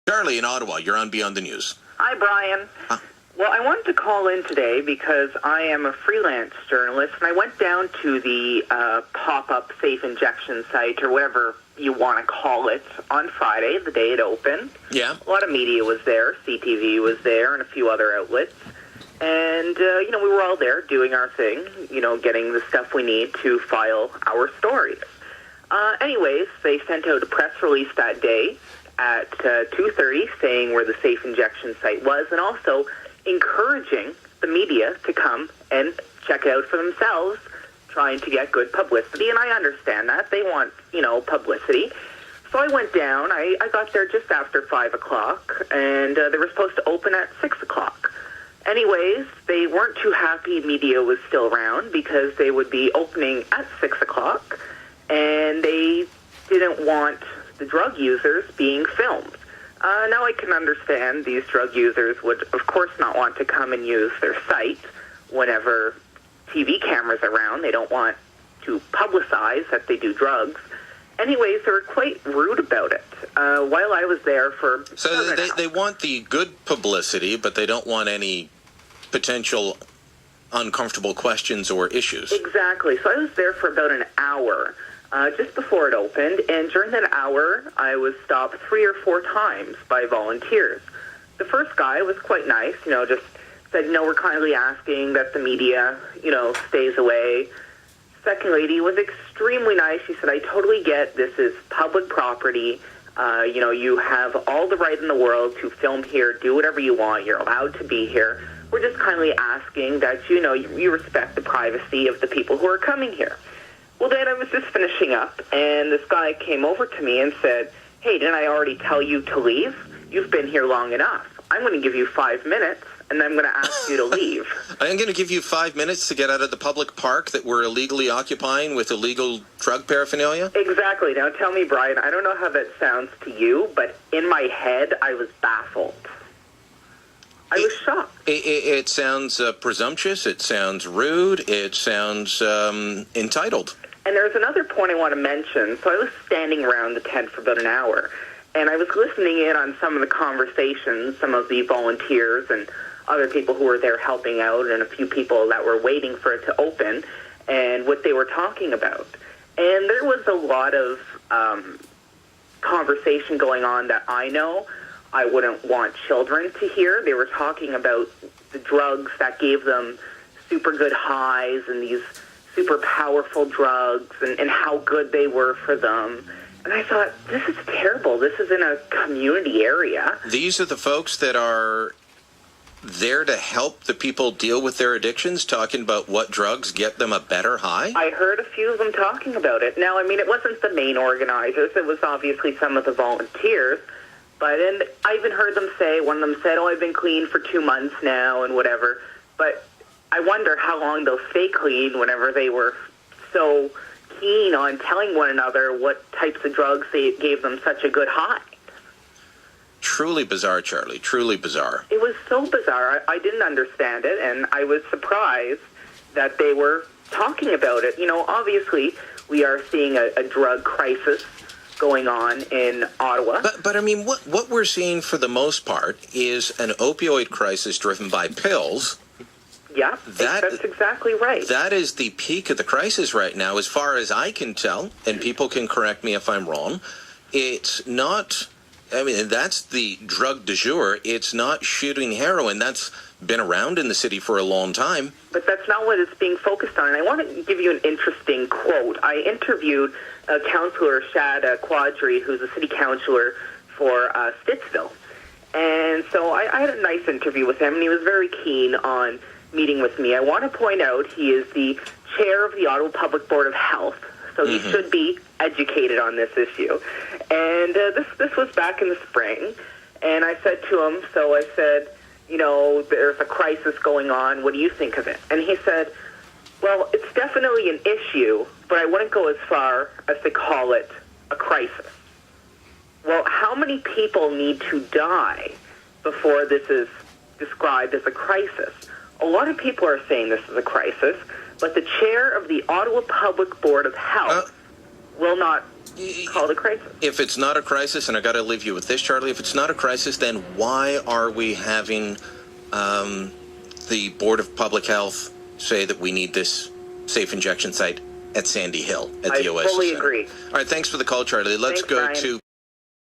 Charlie in Ottawa, you're on Beyond the News. Hi, Brian. Huh? Well, I wanted to call in today because I am a freelance journalist, and I went down to the pop-up safe injection site, or whatever you want to call it, on Friday, the day it opened. Yeah. A lot of media was there. CTV was there, and a few other outlets. And, we were all there doing our thing, getting the stuff we need to file our stories. Anyways, they sent out a press release that day at 2:30 saying where the safe injection site was, and also encouraging the media to come and check it out for themselves, trying to get good publicity. And I understand that. They want, publicity. So I went down. I got there just after 5 o'clock, and they were supposed to open at 6 o'clock. Anyways, they weren't too happy media was still around because they would be opening at 6 o'clock, and they didn't want the drug users being filmed. Now I can understand these drug users would, of course, not want to come and use their site whenever TV cameras are around. They don't want to publicize that they do drugs. Anyways, they were quite rude about it while I was there for... So they want the good publicity, but they don't want any potential uncomfortable questions or issues. Exactly. So I was there for about an hour just before it opened, and during that hour, I was stopped 3 or 4 times by volunteers. The first guy was quite nice, just said, we're kindly asking that the media, stays away. Second lady was extremely nice. She said, I totally get this is public property. You have all the right in the world to film here, do whatever you want. You're allowed to be here. We're just kindly asking that, you respect the privacy of the people who are coming here. Well, then I was just finishing up, and this guy came over to me and said, hey, didn't I already tell you to leave? You've been here long enough. I'm going to give you 5 minutes, and I'm going to ask you to leave. I'm going to give you 5 minutes to get out of the public park that we're illegally occupying with illegal drug paraphernalia? Exactly. Now, tell me, Brian, I don't know how that sounds to you, but in my head, I was baffled. I was shocked. It sounds presumptuous. It sounds rude. It sounds entitled. And there's another point I want to mention. So I was standing around the tent for about an hour, and I was listening in on some of the conversations, some of the volunteers and other people who were there helping out, and a few people that were waiting for it to open, and what they were talking about. And there was a lot of conversation going on that I know I wouldn't want children to hear. They were talking about the drugs that gave them super good highs and these super powerful drugs and how good they were for them. And I thought, this is terrible. This is in a community area. These are the folks that are there to help the people deal with their addictions, talking about what drugs get them a better high? I heard a few of them talking about it. Now, it wasn't the main organizers. It was obviously some of the volunteers. And I even heard them say, one of them said, I've been clean for 2 months now and whatever. But I wonder how long they'll stay clean whenever they were so keen on telling one another what types of drugs they gave them such a good high. Truly bizarre, Charlie. Truly bizarre. It was so bizarre. I didn't understand it, and I was surprised that they were talking about it. Obviously, we are seeing a drug crisis going on in Ottawa. But what we're seeing for the most part is an opioid crisis driven by pills. Yeah, that's exactly right. That is the peak of the crisis right now, as far as I can tell, and people can correct me if I'm wrong. It's not, that's the drug du jour. It's not shooting heroin. That's been around in the city for a long time. But that's not what it's being focused on. And I want to give you an interesting quote. I interviewed Councillor Shad Quadri, who's a city councillor for Stittsville. And so I had a nice interview with him, and he was very keen on meeting with me. I want to point out he is the chair of the Ottawa Public Board of Health, so he should be educated on this issue. And this was back in the spring, and I said to him, there's a crisis going on. What do you think of it? And he said, well, it's definitely an issue, but I wouldn't go as far as to call it a crisis. Well, how many people need to die before this is described as a crisis? A lot of people are saying this is a crisis, but the chair of the Ottawa Public Board of Health will not call it a crisis. If it's not a crisis, and I got to leave you with this, Charlie, if it's not a crisis, then why are we having the Board of Public Health say that we need this safe injection site at Sandy Hill at the Oasis I fully Center? agree. All right, thanks for the call, Charlie. Let's Thanks, go Brian. to